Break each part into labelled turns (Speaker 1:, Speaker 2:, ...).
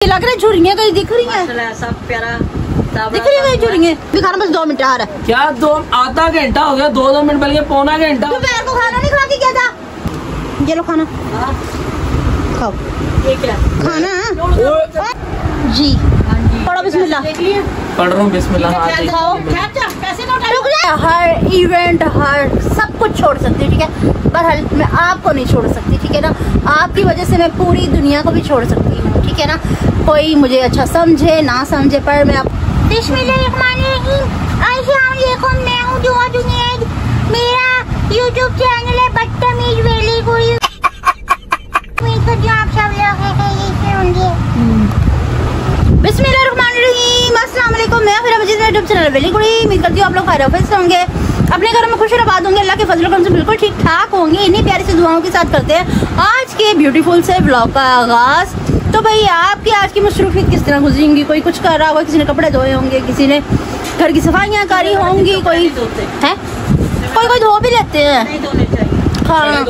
Speaker 1: लग रहा है झुरियाँ कहीं दिख रही हैं,
Speaker 2: सब प्यारा
Speaker 1: दिख रही है झुरियाँ। दिखाना बस 2 मिनट आ रहा है।
Speaker 3: क्या आधा घंटा हो गया, 2 मिनट बल्कि पौना घंटा।
Speaker 1: दोपहर को खाना नहीं खा के क्या था? ये लो खाना खाओ।
Speaker 2: ये क्या
Speaker 1: खाना जी? पढ़ो बिस्मिल्लाह।
Speaker 3: पढ़ रहा हूँ बिस्मिल्लाह।
Speaker 1: खाओ। हर इवेंट हर सब कुछ छोड़ सकती हूँ, ठीक है, बहरहाल मैं आपको नहीं छोड़ सकती, ठीक है ना। आपकी वजह से मैं पूरी दुनिया को भी छोड़ सकती हूँ, ठीक है ना। कोई मुझे अच्छा समझे ना समझे, पर मैं आप मेरा YouTube चैनल है बदतमीज वेली कोई। आप सब लोग होंगे। बिस्मिल्लाहिर्रहमानिर्रहीम, अस्सलाम वालेकुम। मैं फिर मजीद मेरा यूट्यूब चैनल वेली कुड़ी। उम्मीद करती हूँ आप लोग खैरियत होंगे, अपने घरों में खुश आबाद होंगे, अल्लाह के फजल करम से बिल्कुल ठीक ठाक होंगे। इन्हीं प्यारी सी दुआओं के साथ करते हैं आज के ब्यूटीफुल से ब्लॉग का आगाज। तो भाई आपकी आज की मसरूफियत किस तरह गुजरेंगी? कोई कुछ कर रहा होगा, किसी ने कपड़े धोए होंगे, किसी ने घर की सफाइयाँ करी होंगी, कोई है कोई धो भी लेते हैं। हाँ,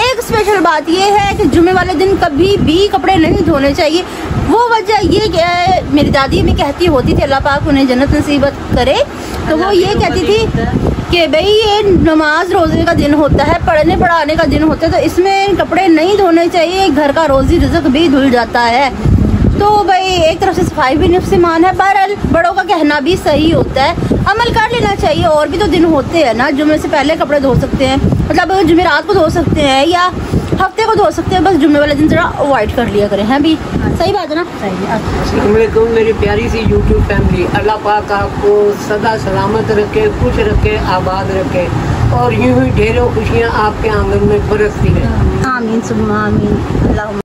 Speaker 1: एक स्पेशल बात यह है कि जुम्मे वाले दिन कभी भी कपड़े नहीं धोने चाहिए। वो वजह ये क्या है, मेरी दादी भी कहती होती थी, अल्लाह पाक उन्हें जन्नत नसीबत करे, तो वो ये कहती थी कि भाई ये नमाज रोजे का दिन होता है, पढ़ने पढ़ाने का दिन होता है, तो इसमें कपड़े नहीं धोने चाहिए, घर का रोजी रिज़्क भी धुल जाता है। तो भाई एक तरफ से सफाई भी नफ्स ईमान है, बहरहाल बड़ों का कहना भी सही होता है, अमल कर लेना चाहिए। और भी तो दिन होते हैं ना, जुम्मे से पहले कपड़े धो सकते हैं, मतलब जुम्मे रात को धो सकते हैं या हफ्ते को धो सकते हैं, बस जुम्मे वाले दिन जरा अवॉइड कर लिया करें। हैं भी सही बात है ना?
Speaker 2: सही। मेरी प्यारी सी YouTube फैमिली, अल्लाह पाक आपको सदा सलामत रखे, खुश रखे, आबाद रखे और यूं ही ढेरों खुशियाँ आपके आंगन में बरसती रहे।
Speaker 1: आमीन सुम्मा आमीन, अल्लाहुम्मा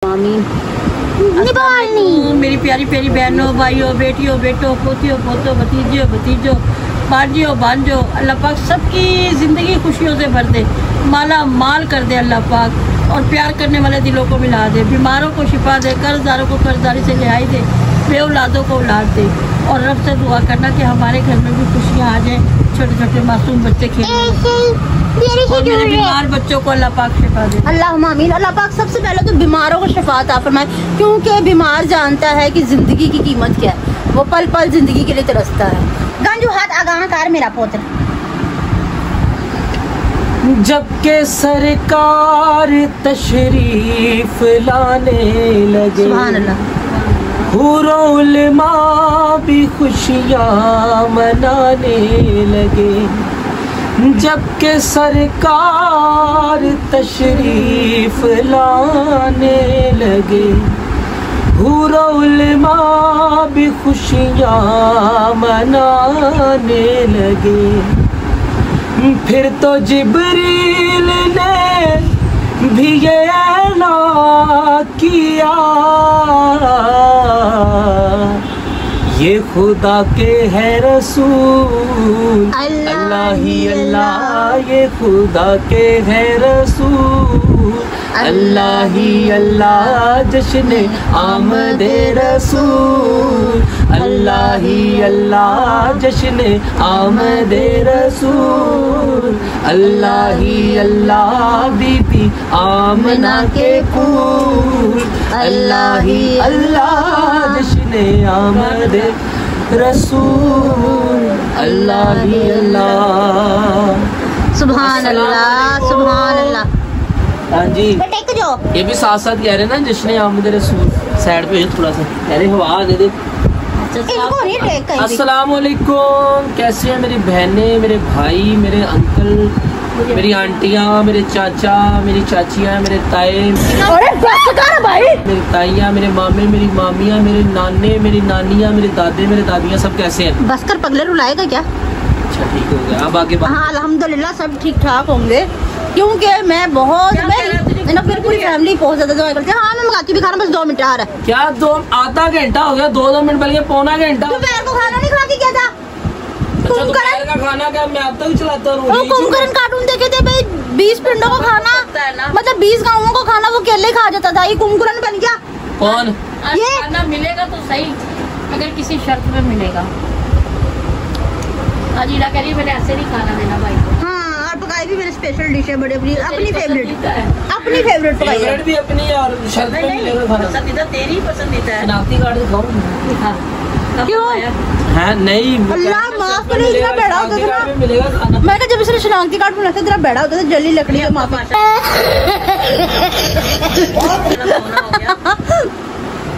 Speaker 1: आमीन।
Speaker 2: मेरी प्यारी प्यारी बहनों, भाइयों, बेटियों, बेटों, पोतियों, पोतों, भतीजियों, भतीजों, बाजियों, बांजों, अल्लाह पाक सबकी ज़िंदगी खुशियों से भर दे, माला माल कर दे अल्लाह पाक, और प्यार करने वाले दिलों को मिला दे, बीमारों को शिफा दे, कर्जदारों को कर्जदारी से रिहाई दे, बे औलादों को औलाद दे। और रब से दुआ करना कि हमारे घर में भी खुशियाँ आ जाएँ, छोटे छोटे मासूम बच्चे खेलें, और मेरे बीमार बच्चों को अल्लाह पाक शिफा दे।
Speaker 1: अल्लाहुम्मा आमीन। अल्लाह पाक सबसे पहले तो बीमारों को शिफा अता फरमाए, क्योंकि बीमार जानता है कि जिंदगी की कीमत क्या है, वो पल पल जिंदगी के लिए तरसता है। गंजू हाथ आगाह कार मेरा पोत्र।
Speaker 3: जबकि सरकार तशरीफ लाने लगे,
Speaker 1: सुभान अल्लाह,
Speaker 3: हुरों उलमा भी खुशियाँ मनाने लगे। जबकि सरकार तशरीफ लाने लगे, हुरों उलमा भी खुशियाँ मनाने लगे। फिर तो जिब्रील ने भी ये ऐलान किया, ये खुदा के है रसूल, अल्लाह ही अल्लाह, ये खुदा के है रसूल, अल्लाह ही अल्लाह, जश्न आमदे रसूल, अल्लाह ही अल्लाह, जश्न आमदे रसूल, अल्लाह ही अल्लाह, बीबी आमना के फूल, अल्लाह ही अल्लाह, जश्न आमदे रसूल, अल्लाह ही अल्लाह।
Speaker 1: सुभान अल्लाह, सुभान अल्लाह।
Speaker 3: हाँ जी, ये भी साथ साथ कह रहे ना, जश्न आमद रसूल। साइड पे थोड़ा सा कह रहे, हवा दे दे। अस्सलाम वालेकुम, कैसे हैं मेरी बहनें, मेरे भाई, मेरे अंकल, मेरी आंटियाँ, मेरे चाचा, मेरी चाचियाँ, मेरे ताए, मेरी ताइयाँ, मेरे मामे, मेरी मामियाँ, मेरे नाने, मेरी नानियाँ, मेरे दादे, मेरे दादियाँ, सब कैसे हैं?
Speaker 1: बस कर पगले रुलाएगा क्या?
Speaker 3: अच्छा ठीक हो गया, अब आगे बात।
Speaker 1: हाँ अल्हम्दुलिल्लाह सब ठीक ठाक होंगे, क्योंकि मैं बहुत फिर पूरी फैमिली बहुत ज्यादा दवाई करती है। हाँ मैं मंगाती भी खाना, बस 2 मिनट आ रहा है।
Speaker 3: क्या आधा घंटा हो गया, 2 मिनट बल्कि पौना घंटा।
Speaker 1: दोपहर को खाना नहीं खा के क्या था?
Speaker 3: अच्छा दोपहर का खाना क्या मैं अब तक चलाता हूँ?
Speaker 1: कुंभकर्ण कार्टून देखे थे भाई, 20 पिंडों को खाना, मतलब 20 गाँवों को खाना वो अकेले खा जाता था। ये कुंभकर्ण बन गया।
Speaker 3: कौन?
Speaker 2: ये खाना मिलेगा तो सही, अगर किसी शर्त में मिलेगा। आज इला कह रही है मैंने ऐसे नहीं खाना देना भाई।
Speaker 1: हाँ और पकाई पकाई भी मेरी स्पेशल डिश है, बड़ी अपनी फेवरेट, अपनी फेवरेट पकाई है।
Speaker 3: भी अपनी और शर्त पे मिलेगा खाना।
Speaker 2: पसंदीदा तेरी पसंदीदा है।
Speaker 3: शनाख्ती कार्ड दिखाओ।
Speaker 1: क्यों?
Speaker 3: है नहीं,
Speaker 1: अल्लाह माफ करे, इतना बड़ा होता था ना।
Speaker 3: मिलेगा खाना।
Speaker 1: मैंने जब इसने शनाख्ती कार्ड बनाया था इतना बड़ा होता था, जली लकड़ी का माफ।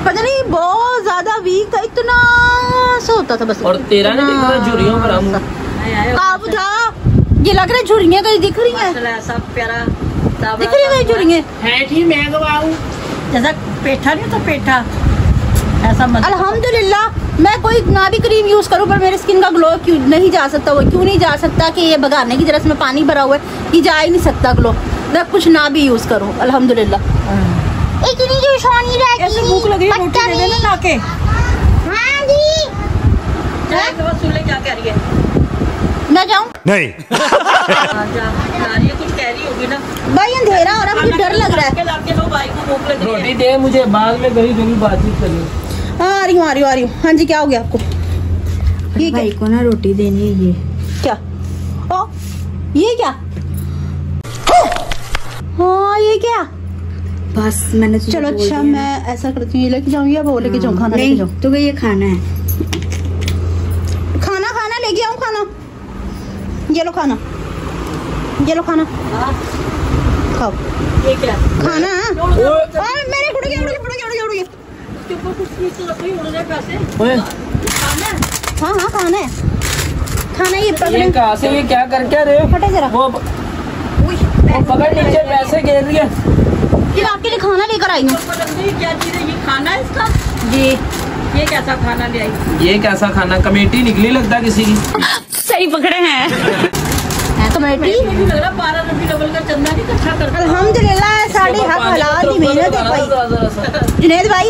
Speaker 1: पता नहीं बहुत ज्यादा वीक था, इतना सा होता था बस।
Speaker 3: और तेरा ना दिख झुरियों पर हम
Speaker 1: काबू था, ये लग रहा है झुरियाँ कहीं दिख रही हैं,
Speaker 2: सब प्यारा
Speaker 1: दिख रही है झुरियाँ।
Speaker 2: है ठीक, मैं गवाऊं जैसा पेठा नहीं तो पेठा ऐसा मत।
Speaker 1: अल्हम्दुलिल्लाह मैं कोई ना भी क्रीम यूज करूं पर मेरे स्किन का ग्लो क्यों नहीं जा सकता, वो क्यों नहीं जा सकता कि ये भगाने की जरूरत में पानी भरा हुआ है, ये जा ही नहीं सकता ग्लो, मैं कुछ ना भी यूज करूं। अल्हम्दुलिल्लाह। इतनी जो शानी रहती है,
Speaker 2: ऐसे भूख लगी रोटी दे देना ला के।
Speaker 1: हां जी
Speaker 2: सुन ले क्या कह रही है।
Speaker 1: मैं जाऊं?
Speaker 4: नहीं।
Speaker 2: कुछ कह रही होगी ना
Speaker 1: भाई अंधेरा हो रहा है, मुझे डर लग रहा है।
Speaker 2: भाई को भूख लगी है।
Speaker 3: रोटी दे मुझे, बाद में कहीं कहीं बातचीत करेंगे।
Speaker 1: आ रही हूँ। हाँ जी क्या हो गया आपको? ये
Speaker 5: भाई को ना रोटी देनी है। ये
Speaker 1: क्या? ओ ये क्या? हाँ ये क्या?
Speaker 5: बस मैंने
Speaker 1: चलो अच्छा मैं ऐसा करती हूँ, ये लेके जाऊँ या वो लेके जाऊँ? खाना लेके जाऊँ?
Speaker 5: तो ये खाना है,
Speaker 1: खाना लेके आऊँ खाना? ये लो खाना, खाओ।
Speaker 2: ये क्या
Speaker 1: खाना मेरे उड़ गया। हाँ खाना है, ये पकड़।
Speaker 3: कहाँ से, ये क्या कर क्या रहे हो?
Speaker 1: फटे जरा।
Speaker 3: वो पकड़ नीचे, पैसे गिर गए।
Speaker 1: ये आपके लिए खाना लेकर आई हूँ।
Speaker 2: क्या चीज है ये? खाना है इसका
Speaker 1: जी।
Speaker 2: ये कैसा खाना ले आई?
Speaker 3: ये कैसा खाना? कमेटी निकली लगता किसी की।
Speaker 1: सही पकड़े हैं कमेटी।
Speaker 2: लग रहा 12 रुपये डबल का चंदा नहीं इकट्ठा कर।
Speaker 1: अल्हम्दुलिल्लाह साड़ी हक हलाल दी मेहनत है भाई जुनेद भाई।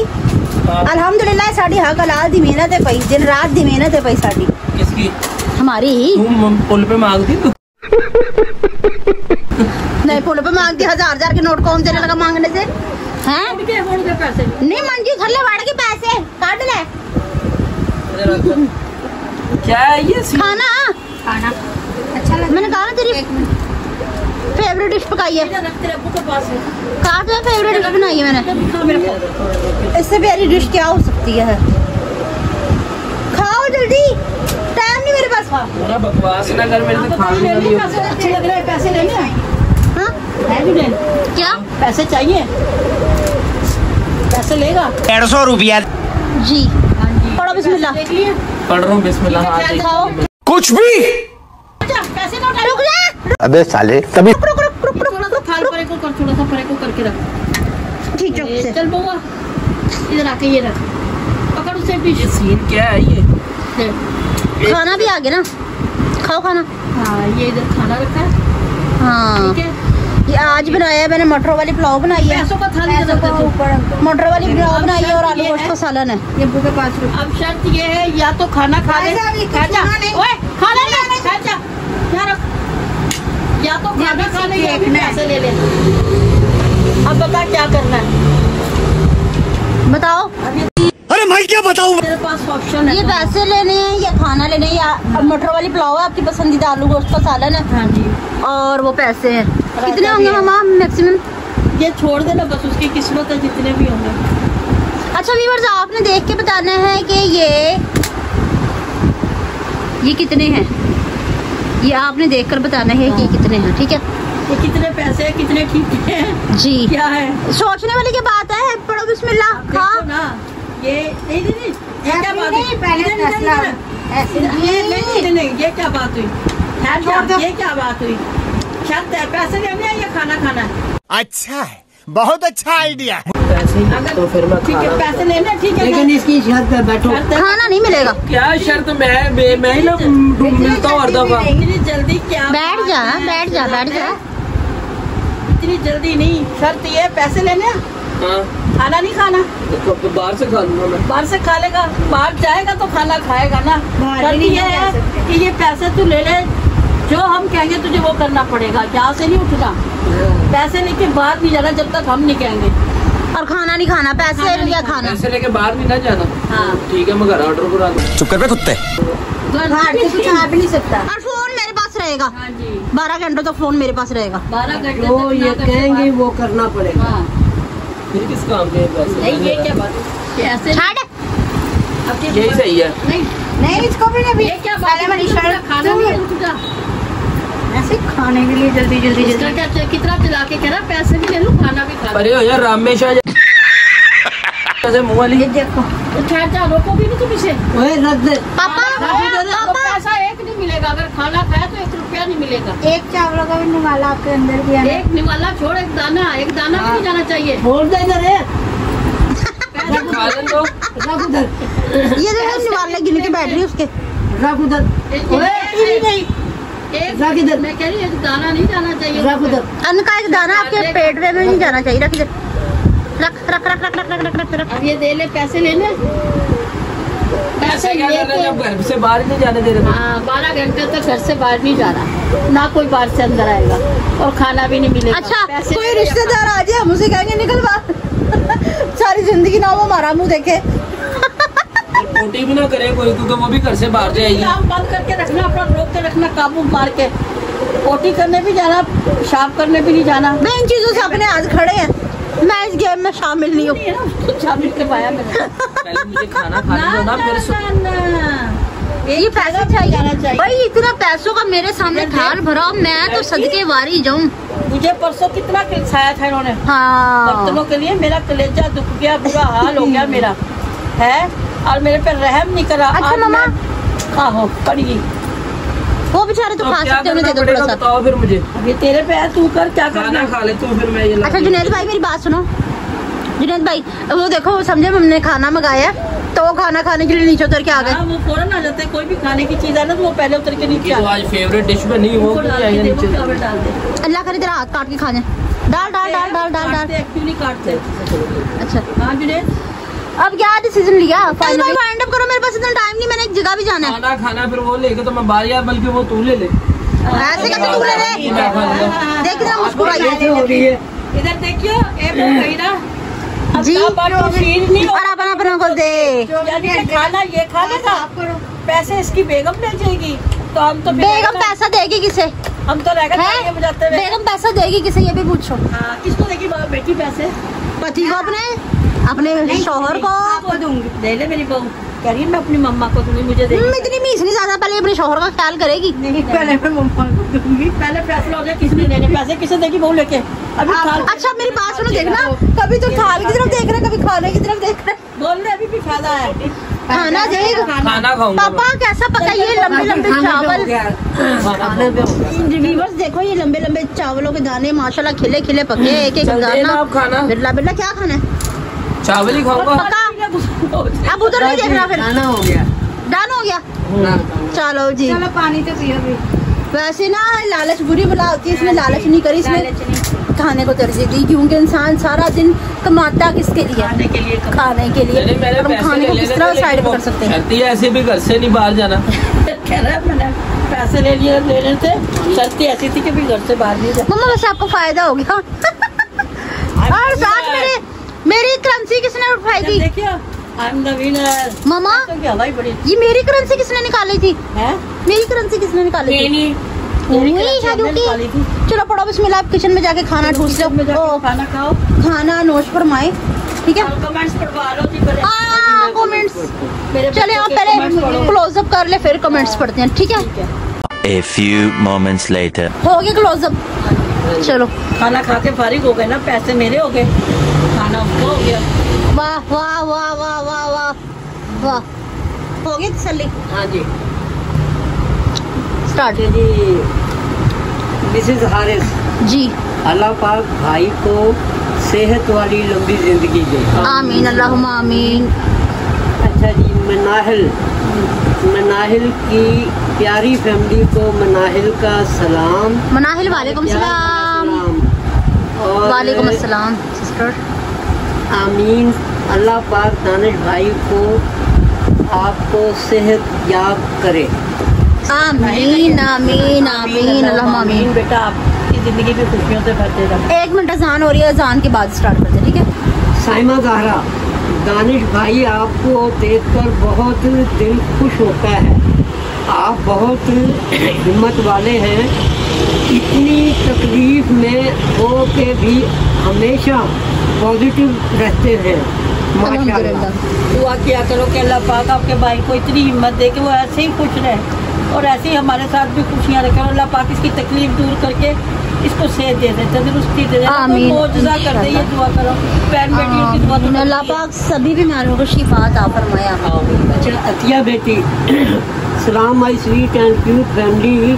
Speaker 1: अल्हम्दुलिल्लाह साड़ी हक हलाल दी मेहनत है भाई, दिन रात दी मेहनत है भाई साड़ी।
Speaker 3: किसकी?
Speaker 1: हमारी।
Speaker 3: तुम पुल पे मांगती तू?
Speaker 1: नहीं पुल पे मांगती, 1000 के नोट कौन देने लगा मांगने से? हैं?
Speaker 2: पैसे
Speaker 1: नहीं मंजू थल्ले वाड़ के पैसे काट ले।
Speaker 3: क्या है ये?
Speaker 1: खाना अच्छा लगा। मैंने कहा ना तेरी फेवरेट डिश पकाई है। कहा तो फेवरेट डिश बनाई है मैंने। इससे प्यारी डिश क्या हो सकती है? खाओ जल्दी, टाइम नहीं मेरे पास।
Speaker 3: पूरा बकवास ना कर, मेरे से खाने वाली हो।
Speaker 2: अच्छे लग रहे हैं, पैसे लेने हैं।
Speaker 1: हाँ? क्या
Speaker 2: पैसे चाहिए? पैसे लेगा?
Speaker 4: 150 रुपया
Speaker 1: जी। पढ़ो बिस्मिल्लाह।
Speaker 3: पढ़ रहा हूँ बिस्मिल्लाह। हाँ,
Speaker 1: खाओ
Speaker 4: कुछ भी।
Speaker 2: पैसे नोट।
Speaker 1: रुक जा।
Speaker 4: अबे साले तभी
Speaker 2: थोड़ा सा थाल परे को कर, थोड़ा सा परे को करके रख।
Speaker 1: ठीक है
Speaker 2: चल बउआ इधर आके ये रख, पकड़ उसे भी।
Speaker 3: ये सीन क्या है ये?
Speaker 1: खाना भी आ गया ना, खाओ खाना।
Speaker 2: हाँ ये इधर खाना रखा है।
Speaker 1: हाँ
Speaker 2: ठीक है,
Speaker 1: ये आज बनाया है मैंने, मटर वाली पुलाव बनाई है।
Speaker 2: पैसों का थाली इधर रख दे।
Speaker 1: मटर वाली पुलाव बनाई है और आलू गोश्त का सालन है।
Speaker 2: ये बुके 5 रुपए। अब शर्त ये है या तो खाना खा ले, खा जा, ओए खाना ले, खा जा, यहाँ रख। या तो खाना खा ले या पैसे ले ले। अब बता क्या करना है,
Speaker 1: बताओ।
Speaker 4: अरे मैं क्या बताऊं?
Speaker 2: तेरे पास ऑप्शन है।
Speaker 1: ये पैसे लेने हैं या खाना लेने हैं या मटर वाली पुलाव है आपकी पसंदीदा, आलू गोश्त का सालन है
Speaker 2: हाँ जी,
Speaker 1: और वो पैसे हैं। कितने होंगे मामा मैक्सिमम?
Speaker 2: ये छोड़ देना बस, उसकी किस्मत है, जितने भी होंगे।
Speaker 1: अच्छा व्यूअर्स आपने देख के बताना है कि ये कितने हैं, ये आपने देखकर बताना है कि कितने हैं। ठीक है,
Speaker 2: ये कितने पैसे हैं, कितने ठीक है
Speaker 1: जी।
Speaker 2: क्या है
Speaker 1: सोचने वाली की बात है। पढ़ो बिस्मिल्लाह, खाओ।
Speaker 2: देखो ना ये नहीं, ये क्या बात हुई? ये क्या बात हुई? ये क्या बात हुई? शर्त है पैसे लेने हैं या खाना खाना है?
Speaker 4: अच्छा है, बहुत अच्छा आइडिया है।
Speaker 3: पैसे ही तो फिर मैं
Speaker 2: ठीक है,
Speaker 3: खाना।
Speaker 2: पैसे लेने हैं, ठीक है।
Speaker 5: लेकिन इसकी शर्त पे बैठो।
Speaker 1: खाना नहीं मिलेगा।
Speaker 3: क्या शर्त? मैं ही ना मिलता हूँ हर दफा।
Speaker 2: इतनी जल्दी क्या?
Speaker 1: बैठ जा बैठ जा बैठ जा।
Speaker 2: इतनी जल्दी नहीं, शर्त ये पैसे लेने हैं,
Speaker 3: हाँ,
Speaker 2: खाना नहीं खाना।
Speaker 3: तो बाहर से खा लूंगा मैं।
Speaker 2: बाहर से खा लेगा, बाहर जाएगा तो खाना खाएगा ना। शर्त ये है कि ये पैसे तू ले ले, जो हम कहेंगे तुझे वो करना पड़ेगा, यहाँ से नहीं उठना। पैसे लेके बाहर नहीं जाना जब तक हम नहीं कहेंगे।
Speaker 1: और खाना नहीं खाना, पैसे या खाना।
Speaker 3: पैसे लेके बाहर नहीं ना जाना।
Speaker 2: हाँ
Speaker 3: ठीक है, मैं घर ऑर्डर करा दूँ।
Speaker 4: चुप कर बे कुत्ते।
Speaker 2: बाहर से कुछ आ भी नहीं सकता।
Speaker 1: और फोन मेरे पास रहेगा।
Speaker 2: हाँ जी
Speaker 1: 12 घंटों तक फोन मेरे पास रहेगा।
Speaker 2: 12 घंटे
Speaker 5: जो
Speaker 2: तक
Speaker 5: ये
Speaker 2: ना करके
Speaker 5: कहेंगे वो करना पड़ेगा।
Speaker 2: हाँ
Speaker 3: फिर किस काम के पैसे
Speaker 2: नहीं ये क्या बात है ऐसे
Speaker 1: छाड़
Speaker 2: अब
Speaker 3: यही सही है।
Speaker 2: नहीं
Speaker 1: इसको भी नहीं
Speaker 2: ये क्या बात है खाना नहीं है तुझा
Speaker 5: ऐसे खाने के लिए जल्दी जल्दी
Speaker 2: इसका क्या कितना चिल्ला के कह रहा पैसे भी ले लूं खाना भी खा
Speaker 3: अरे हो यार रामेशा जैसे मुंह वाली।
Speaker 5: ये देखो
Speaker 2: चाचा रोको भी नहीं तुम इसे
Speaker 5: ओए रख दे।
Speaker 1: पापा
Speaker 2: तो पैसा एक नहीं मिलेगा अगर खाना खाया तो 1 रुपया नहीं मिलेगा।
Speaker 5: एक चावलों का भी निवाला आपके अंदर दिया है।
Speaker 2: एक निवाला छोड़ एक दाना भी नहीं जाना चाहिए।
Speaker 5: बोल दे इधर है।
Speaker 3: खा लें तो
Speaker 5: रख उधर।
Speaker 1: ये देखो निवाले गिन के बैठ रही है उसके।
Speaker 5: रख उधर। रख इधर।
Speaker 2: मैं कह रही हूँ एक दाना नहीं जाना चाहिए।
Speaker 5: रख उधर।
Speaker 1: अन्न का एक दाना आपके पेट में नहीं जाना चाहिए। रख इधर। रख रख रख रख रख रख रख रख।
Speaker 2: अब ये दे ले पैसे लेने
Speaker 3: पैसे क्या कर रहे हैं जब घर से बाहर ही नहीं जाने दे रहे थे।
Speaker 2: हाँ 12 घंटे तक घर से बाहर नहीं जा रहा ना कोई बाहर से अंदर आएगा और खाना भी नहीं मिलेगा।
Speaker 1: अच्छा
Speaker 2: पैसे
Speaker 1: कोई रिश्तेदार आ जाए हम उसे कहेंगे निकल बाहर। सारी जिंदगी ना वो हमारा मुंह देखे।
Speaker 3: पोटी भी ना करे कोई क्योंकि वो भी घर से बाहर जाएगी।
Speaker 2: काम बंद करके रखना अपना रोक के रखना काबू मार के पोटी करने भी जाना शाम करने भी नहीं जाना।
Speaker 1: मैं इन चीजों से अपने आज खड़े हैं। मैं इस गेम में शामिल नहीं हूँ।
Speaker 2: नहीं है ना, उसको शामिल कर पाया मैंने।
Speaker 3: पहले मुझे खाना खाने दो ना फिर
Speaker 1: ये पैसा
Speaker 2: जाना
Speaker 1: चाहिए भाई। इतना पैसों का मेरे सामने थाल भरा मैं तो सदके वारी जाऊं।
Speaker 2: मुझे परसों कितना खिलसाया था इन्होंने
Speaker 1: हाँ
Speaker 2: बर्तनों के लिए। मेरा कलेजा दुख गया बुरा हाल हो गया मेरा है और मेरे पे रहम नहीं करा।
Speaker 1: अच्छा
Speaker 2: आज
Speaker 1: मामा
Speaker 2: मैं- आहो पड़ी
Speaker 1: वो बेचारे तो खा सकते उन्हें दे दो थोड़ा सा।
Speaker 3: बताओ फिर मुझे
Speaker 2: अब ये तेरे पे है तू कर क्या करना।
Speaker 3: खाना खा ले तो फिर मैं ये
Speaker 1: अच्छा जुनैद भाई मेरी बात सुनो। जुनैद भाई वो देखो वो समझे हमने खाना मंगाया तो वो खाना खाने के लिए नीचे उतर के आ गए।
Speaker 2: हाँ, वो फौरन आ जाते हैं। कोई भी खाने की चीज है ना तो वो पहले उतर के नीचे
Speaker 3: ये
Speaker 2: आ
Speaker 3: तो आज फेवरेट डिश में नहीं हो
Speaker 2: उनको डाल के दे, वो चावल डाल दे।
Speaker 1: अल्लाह करे तेरा हाथ काट के खा जाए। डाल डाल डाल डाल डाल डाल।
Speaker 2: काटते क्यों नहीं काटते।
Speaker 1: अच्छा
Speaker 2: हाँ जुनैद
Speaker 1: अब क्या डिसीजन लिया फाइनल वाइंड अप करो। मेरे पास इतना टाइम नहीं। मैंने एक जगह भी जाना है।
Speaker 3: खाना खाना फिर वो लेके तो मैं बाहर यार बल्कि वो तू ले ले।
Speaker 1: ऐसे कैसे तू ले ले।
Speaker 3: मैं खा लूंगा।
Speaker 1: देख इतना मुस्कुराई
Speaker 5: हो रही है।
Speaker 2: इधर देखियो ए वो गई ना अब
Speaker 1: जी।
Speaker 2: ना बात शीर नहीं हो।
Speaker 1: और अपना अपना को दे।
Speaker 2: यानी कि खाना ये खा लेगा पैसे इसकी बेगम ले जाएगी तो हम तो फिर
Speaker 1: बेगम पैसा देगी किसे
Speaker 2: हम तो रहकर
Speaker 1: है?
Speaker 2: खाएंगे बजाते हुए।
Speaker 1: बेगम पैसा देगी किसे ये भी पूछो।
Speaker 2: हाँ किसको देगी बेटी पैसे।
Speaker 1: पति को अपने शौहर को।
Speaker 2: आपको दूंगी दे ले मेरी बहू कह रही है मैं अपनी मम्मा को दूंगी मुझे देगी।
Speaker 1: इतनी मीस नहीं ज्यादा पहले अपने शौहर का ख्याल करेगी।
Speaker 2: नहीं पहले मैं मम्मा को दूंगी। पहले फैसला हो जाए किसने देने पैसे किसे देगी बहू लेके अभी थाल।
Speaker 1: अच्छा मेरी बात सुनो देखना कभी तो थाल की तरफ देख रहे कभी खाने की तरफ देख रहे।
Speaker 2: बोल रहे अभी भी फायदा है
Speaker 1: खाना देगा
Speaker 3: खाना खाऊंगा
Speaker 1: पापा कैसा पका ये लंबे लंबे चावल। व्यूअर्स देखो ये लंबे लंबे चावलों के दाने माशाल्लाह खिले खिले पके एक एक
Speaker 3: चल देना
Speaker 1: दाना।
Speaker 3: आप खाना।
Speaker 1: बिरला बिरला क्या खाना है
Speaker 3: चावल ही खाऊंगा।
Speaker 1: पका। अब उधर नहीं देखना फिर
Speaker 5: खाना हो गया।
Speaker 1: डन हो गया। चलो जी
Speaker 5: चलो पानी तो पियो भी।
Speaker 1: वैसे ना लालच बुरी बला होती है इसमें लालच नहीं करी इसमें खाने को तरजीह दी क्योंकि इंसान सारा दिन कमाता किसके लिए
Speaker 2: खाने के लिए
Speaker 1: खाने के लिए
Speaker 3: नहीं, मैंने
Speaker 1: और हम
Speaker 3: पैसे
Speaker 1: खाने को
Speaker 3: ले
Speaker 1: किस
Speaker 3: लेने
Speaker 1: तरह
Speaker 3: थे,
Speaker 1: साइड
Speaker 3: लेकिन
Speaker 1: कर सकते हैं।
Speaker 3: शर्ती है ऐसे भी घर से नहीं बाहर जाना।
Speaker 2: कह रहा है मैंने पैसे ले लिए लेने थे शर्ती ऐसी थी कि भी घर से बाहर नहीं जा।
Speaker 1: मम्मा वैसे आपको फायदा हो गया। और साथ मेरी करेंसी किसने उठाई थी
Speaker 2: देखियो आई एम द विनर।
Speaker 1: मामा
Speaker 2: तो क्या भाई बड़ी
Speaker 1: ये मेरी करेंसी किसने निकाली थी
Speaker 2: है
Speaker 1: मेरी करेंसी किसने निकाली थी
Speaker 2: तेरी
Speaker 1: वही
Speaker 2: करेंसी
Speaker 1: है
Speaker 2: हमने
Speaker 1: ड्यूटी।
Speaker 2: निकाली थी।
Speaker 1: चलो पढ़ो बिस्मिल्लाह आप किचन में जाके खाना ठूस लो
Speaker 2: में जाके
Speaker 1: ओ,
Speaker 2: खाना खाओ
Speaker 1: खाना नोश फरमाए ठीक है।
Speaker 2: और कमेंट्स पढ़वा लो जी पहले।
Speaker 1: हाँ कमेंट्स
Speaker 2: मेरे
Speaker 1: चले आप
Speaker 2: comments
Speaker 1: पहले
Speaker 2: पढ़ो।
Speaker 1: क्लोजअप कर ले फिर कमेंट्स पढ़ते हैं ठीक है।
Speaker 6: A few moments later.
Speaker 1: हो गया क्लोजअप चलो।
Speaker 2: खाना खा के फारिग हो गए ना पैसे मेरे हो गए खाना उसको हो गया।
Speaker 1: वाह वाह वाह वाह वाह वाह वाह हो गई तसल्ली।
Speaker 2: हाँ जी
Speaker 1: स्टार्ट
Speaker 5: जी मिसेज हारिस
Speaker 1: जी
Speaker 5: अल्लाह पाक भाई को सेहत वाली लंबी जिंदगी दे।
Speaker 1: आमीन अल्लाहुम्मा आमीन।
Speaker 5: अच्छा जी मनाहिल की प्यारी फैमिली को मनाहिल का सलाम।
Speaker 1: मनाहिल वालेकुम सलाम।
Speaker 5: और
Speaker 1: वालेकुम अस्सलाम सिस्टर।
Speaker 5: आमीन। अल्लाह पाक दानिश भाई को आपको सेहत याब करे।
Speaker 1: आमीन आमीन आमीन अल्लाहुम्मा आमीन।
Speaker 2: बेटा आपकी जिंदगी भी खुशियों से भरते रहे।
Speaker 1: 1 मिनट अजान हो रही है अजान के बाद स्टार्ट करते हैं ठीक है।
Speaker 5: साइमा ज़हरा दानिश भाई आपको देखकर बहुत दिल खुश होता है। आप बहुत हिम्मत वाले हैं। इतनी तकलीफ में हो के भी हमेशा पॉजिटिव रहते हैं, माशाल्लाह।
Speaker 2: दुआ किया करो कि अल्लाह पाक आपके भाई को इतनी हिम्मत दे कि वो ऐसे ही खुश रहे और ऐसे ही हमारे साथ भी खुशियाँ रखे और अल्लाह पाक इसकी तकलीफ दूर करके इसको सेहत दे दे, तंदुरुस्ती दे दे,
Speaker 1: आमीन।
Speaker 2: मौजज़ा कर दे। ये दुआ करो, बहन बेटियों की दुआ तो
Speaker 1: अल्लाह पाक सभी बीमारों को शिफा अता फरमाए।
Speaker 5: अच्छा अतिया बेटी, सलाम my sweet and cute family,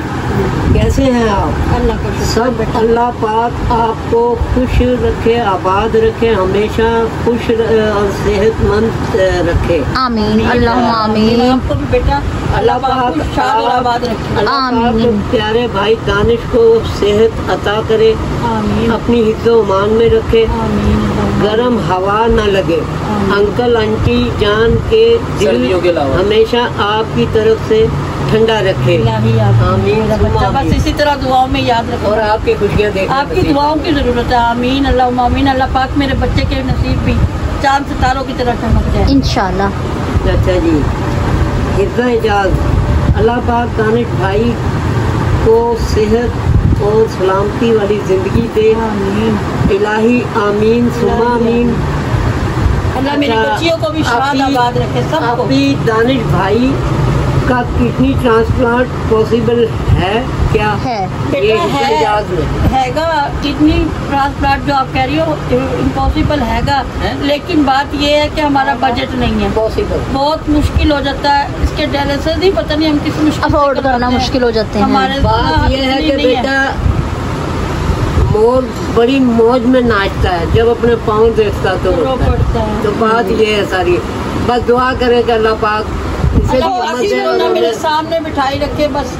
Speaker 5: कैसे हैं आप?
Speaker 2: अल्लाह का
Speaker 5: सब अल्लाह पाक आपको खुश रखे, आबाद रखे, हमेशा खुश और सेहतमंद रखे।
Speaker 1: आमीन अल्लाहुम्मा आमीन।
Speaker 2: आपको भी बेटा अल्लाह पाक शाद और आबाद रखे।
Speaker 5: अल्लाह पाक प्यारे भाई दानिश को सेहत अता करे,
Speaker 2: आमीन
Speaker 5: अपनी हिफ्ज़ो मान में रखे,
Speaker 2: आमीन
Speaker 5: गर्म हवा न लगे। अंकल आंटी जान के
Speaker 3: सर्दियों के
Speaker 5: दिल
Speaker 3: अलावा
Speaker 5: हमेशा आपकी तरफ से ठंडा रखे।
Speaker 2: इलाही
Speaker 5: आमीन,
Speaker 2: मेरा बच्चा बस
Speaker 5: आमीन।
Speaker 2: इसी तरह दुआओं में याद रखो
Speaker 5: और आपकी खुशियाँ देख
Speaker 2: आपकी दुआओं की ज़रूरत है। आमीन अल्लाह आमीन। अल्लाह पाक मेरे बच्चे के नसीब भी चांद सितारों की तरह चमक जाए
Speaker 1: इंशाल्लाह।
Speaker 5: अच्छा जी, हिफ्ज़ इजाज़, अल्लाह पाक दानिश भाई को सेहत और सलामती वाली ज़िंदगी दे।
Speaker 2: आमीन
Speaker 5: इलाही आमीन सुमा आमीन।
Speaker 2: अल्लाह मेरी
Speaker 5: अच्छा,
Speaker 2: बच्चियों को भी शाद आबाद रखे सबको।
Speaker 5: अभी दानिश भाई का किडनी ट्रांसप्लांट पॉसिबल है क्या?
Speaker 1: है
Speaker 5: ये
Speaker 2: बेटा
Speaker 5: हिफ्ज़ इजाज़ में
Speaker 2: हैगा किडनी ट्रांसप्लांट जो आप कह रही हो इम्पॉसिबल हैगा, लेकिन बात ये है कि हमारा बजट नहीं है,
Speaker 5: पॉसिबल
Speaker 2: बहुत मुश्किल हो जाता है। इसके डायलिसिस ही पता नहीं हम किस मुश्किल से
Speaker 1: अफोर्ड करना
Speaker 2: करवाते हैं।
Speaker 1: मुश्किल हो जाते हैं।
Speaker 2: हमारे
Speaker 5: बात ये है कि
Speaker 2: नहीं
Speaker 5: बेटा मोर बड़ी मौज में नाचता है, जब अपने पाँव देखता तो
Speaker 2: रो
Speaker 5: रोता है।
Speaker 2: पड़ता है।
Speaker 5: तो बात ये है सारी, बस दुआ करें कि अल्लाह पाक इसे भी
Speaker 2: अल्लाह पाक
Speaker 5: हिम्मत
Speaker 2: इसी
Speaker 5: दे
Speaker 2: को
Speaker 5: और
Speaker 2: ना मेरे
Speaker 5: हमें-
Speaker 2: सामने बिठाई रखे, बस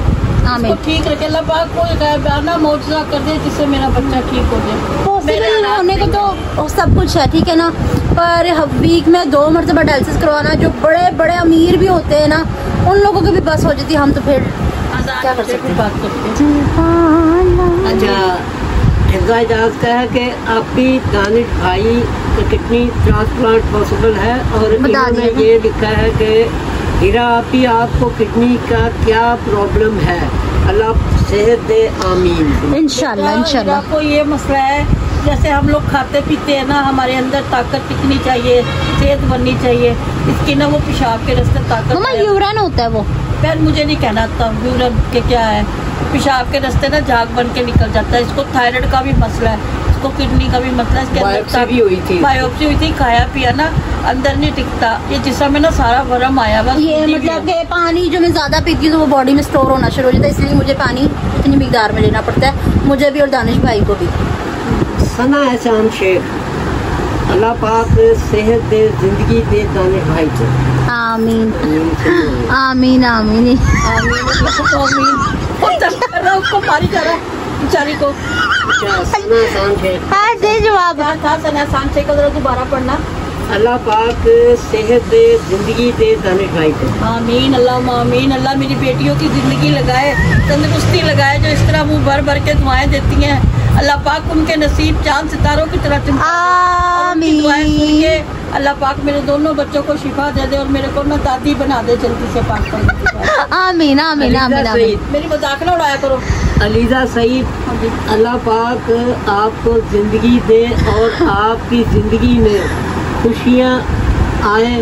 Speaker 1: आमीन।
Speaker 2: इसको ठीक रखे। अल्लाह पाक को गायबाना मौजज़ा कर दे जिससे मेरा बच्चा ठीक हो जाए।
Speaker 1: पॉसिबल होने को तो सब कुछ है, ठीक है ना, पर वीक में 2 मरतबा डायलिसिस करवाना, जो बड़े बड़े अमीर भी होते हैं ना, उन लोगों की भी बस हो जाती है। हम तो फिर क्या कर सकते हैं।
Speaker 2: बात करते हैं।
Speaker 5: अच्छा हिफ्ज़ इजाज़ का है कि आपकी दानिश भाई का किडनी ट्रांसप्लांट पॉसिबल है और
Speaker 1: बता
Speaker 5: इन्होंने
Speaker 1: दिया।
Speaker 5: ये लिखा है कि हीरा आपी आपको किडनी का क्या प्रॉब्लम है, अल्लाह सेहत दे आमीन।
Speaker 1: इंशाल्लाह इंशाल्लाह।
Speaker 2: आपको ये मसला है, जैसे हम लोग खाते पीते हैं ना, हमारे अंदर ताकत टिकनी चाहिए, सेहत बननी चाहिए, इसकी ना वो पेशाब के रास्ते ताकत
Speaker 1: मम्मा
Speaker 2: है।
Speaker 1: यूरिन होता है वो।
Speaker 2: फिर मुझे नहीं कहना आता यूरिन के क्या है, पेशाब के रास्ते ना झाग बन के निकल जाता है। इसको थायराइड का भी मसला है, इसको किडनी का भी मसला है। इसके
Speaker 5: बायोप्सी भी हुई थी।
Speaker 2: बायोप्सी हुई थी, खाया पिया ना अंदर नहीं टिकता, ये जिस्म में ना सारा वरम आया हुआ।
Speaker 1: ये मतलब कि पानी जो मैं ज़्यादा पीती हूँ तो वो बॉडी में स्टोर होना शुरू हो जाता है, इसलिए मुझे पानी इतनी मिकदार में लेना पड़ता है, मुझे भी और दानिश भाई को भी।
Speaker 5: सना एहसान शेख, अल्लाह पाक सेहत दे, जिंदगी दे दानिश भाई को।
Speaker 1: आमीन
Speaker 5: आमीन सुनो।
Speaker 1: आमीन आमीन।
Speaker 2: उसको मारी जा रहा है बेचारी को।
Speaker 5: अच्छा सना एहसान शेख,
Speaker 1: हाँ दे जवाब।
Speaker 2: था सना सांचे को जरा दोबारा पढ़ना।
Speaker 5: अल्लाह पाक सेहत दे, जिंदगी दे दानिश भाई को।
Speaker 2: आमीन अल्लाह आमीन। अल्लाह मेरी बेटियों की ज़िंदगी लगाए, तंदुरुस्ती लगाए, जो इस तरह मुँह भर भर के दुआएं देती हैं। अल्लाह पाक उनके नसीब चांद सितारों की तरह चमका दे। और उनकी दुआएं सुन के अल्लाह पाक मेरे दोनों बच्चों को शिफा दे दे और मेरे को ना दादी बना दे जल्दी से पाक कर।
Speaker 1: आमीन आमीन आमीन
Speaker 5: अलीजा
Speaker 1: आमीन।
Speaker 5: सईद,
Speaker 2: मेरी मजाक ना उड़ाया करो।
Speaker 5: अलीजा सईद, अल्लाह पाक आपको जिंदगी दे और आपकी जिंदगी में खुशियाँ आए,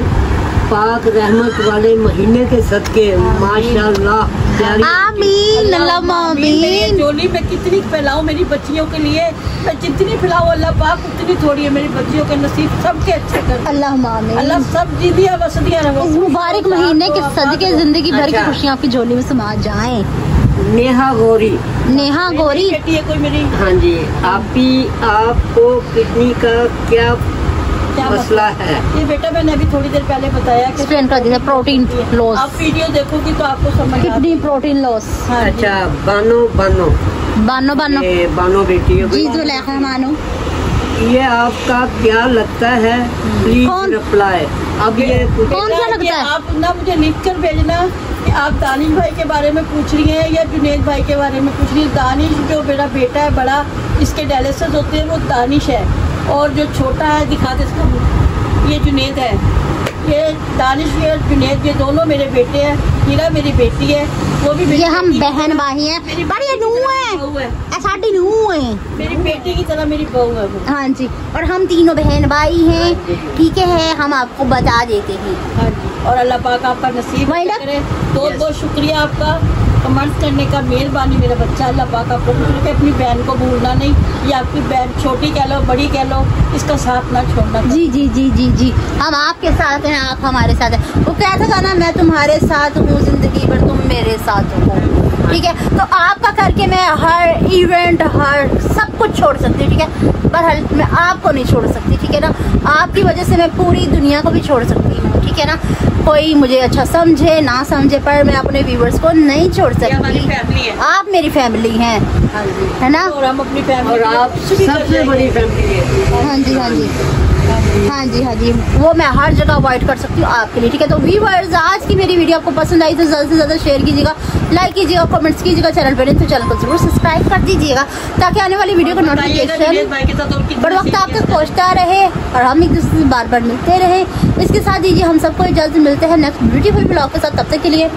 Speaker 5: पाक रहमत वाले महीने के सदके, माशाल्लाह प्यारी।
Speaker 1: आमीन अल्लाह आमीन।
Speaker 2: जोली में कितनी फैलाऊं मेरी बच्चियों के लिए, मैं जितनी फैलाऊं अल्लाह पाक उतनी थोड़ी है। मेरी बच्चियों के नसीब सबके अच्छे कर।
Speaker 1: अल्लाह आमीन।
Speaker 2: अल्लाह सब जीदियाँ बसदियाँ रहो।
Speaker 1: इस मुबारक महीने के सदके जिंदगी भर की
Speaker 5: अच्छा।
Speaker 1: खुशियाँ आपकी झोली में समा जाएं।
Speaker 5: नेहा गौरी,
Speaker 1: नेहा गौरी,
Speaker 2: बेटी है कोई मेरी,
Speaker 5: हाँ जी, आपको किडनी का क्या
Speaker 2: क्या
Speaker 5: मसला है?
Speaker 2: ये बेटा मैंने अभी थोड़ी देर पहले बताया कि
Speaker 1: एक्सप्लेन कर दिया। प्रोटीन लॉस,
Speaker 2: आप वीडियो देखोगी तो आपको समझ आ
Speaker 1: किडनी प्रोटीन लॉस।
Speaker 2: हाँ जी।
Speaker 5: अच्छा बानो बानो,
Speaker 1: बानो बानो
Speaker 5: ये बानो बेटी है।
Speaker 1: जी जुलेखा मानो।
Speaker 5: ये आपका क्या लगता है? प्लीज
Speaker 1: कौन?
Speaker 5: रिप्लाई। अब ये
Speaker 1: कौन सा
Speaker 2: बेटा,
Speaker 1: लगता
Speaker 2: ये
Speaker 1: है?
Speaker 2: आप ना मुझे लिख कर भेजना कि आप दानिश भाई के बारे में पूछ रही हैं या जुनेद भाई के बारे में पूछ रही हैं। दानिश जो मेरा बेटा है बड़ा, इसके डायलिसिस होते हैं, वो दानिश है। और जो छोटा है दिखा दे इसका मुंह, ये जुनेद है। ये दानिश और जुनैद ये दोनों मेरे बेटे हैं, हीरा मेरी बेटी है, वो भी मेरी
Speaker 1: ये हम
Speaker 2: बेटी है।
Speaker 1: बहन भाई हैं, पर ये नूह
Speaker 2: बहू है,
Speaker 1: है, साड़ी नूह है।
Speaker 2: मेरी बेटी की तरह मेरी बहू है वो।
Speaker 1: हाँ जी, और हम तीनों बहन भाई हैं, ठीक है, हम आपको बता देते हैं।
Speaker 2: हाँ जी, और अल्लाह पाक आपका नसीब
Speaker 1: वही ना?
Speaker 2: करे। बहुत बहुत शुक्रिया आपका कमेंट्स करने का, मेहरबानी मेरा बच्चा। अल्लाह पाक आपको खुश रखे, अपनी बहन को भूलना नहीं। ये आपकी बहन छोटी कह लो बड़ी कह लो, इसका साथ ना छोड़ना।
Speaker 1: जी जी जी जी जी, हम आपके साथ हैं, आप हमारे साथ हैं। वो कहता था ना, मैं तुम्हारे साथ हूँ जिंदगी भर, तुम मेरे साथ हो, ठीक है। तो आपका करके मैं हर इवेंट, हर सब कुछ छोड़ सकती हूँ, ठीक है। पर मैं आपको नहीं छोड़ सकती, ठीक है ना। आपकी वजह से मैं पूरी दुनिया को भी छोड़ सकती हूँ, ठीक है ना। कोई मुझे अच्छा समझे ना समझे, पर मैं अपने व्यूवर्स को नहीं छोड़
Speaker 2: ये हमारी
Speaker 1: सकती।
Speaker 2: फैमिली है।
Speaker 1: आप मेरी फैमिली हैं,
Speaker 2: हाँ जी,
Speaker 1: है ना।
Speaker 2: और हम अपनी फैमिली
Speaker 5: और आप सबसे बड़ी फैमिली है।
Speaker 1: हाँ जी हाँ जी हाँ जी हाँ जी, वो मैं हर जगह अवॉइड कर सकती हूँ आपके लिए, ठीक है। तो व्यूअर्स, आज की मेरी वीडियो आपको पसंद आई तो ज़्यादा से ज़्यादा शेयर कीजिएगा, लाइक कीजिएगा, कमेंट्स कीजिएगा। चैनल पर नहीं तो चैनल को जरूर सब्सक्राइब कर दीजिएगा, ताकि आने वाली वीडियो का नोटिफिकेशन बड़ वक्त आप तक पहुँचता रहे और हम एक दूसरे से बार बार मिलते रहे। इसके साथ दीजिए हम सबको इजाज़त, मिलते हैं नेक्स्ट ब्यूटीफुल ब्लॉग के साथ। तब तक के लिए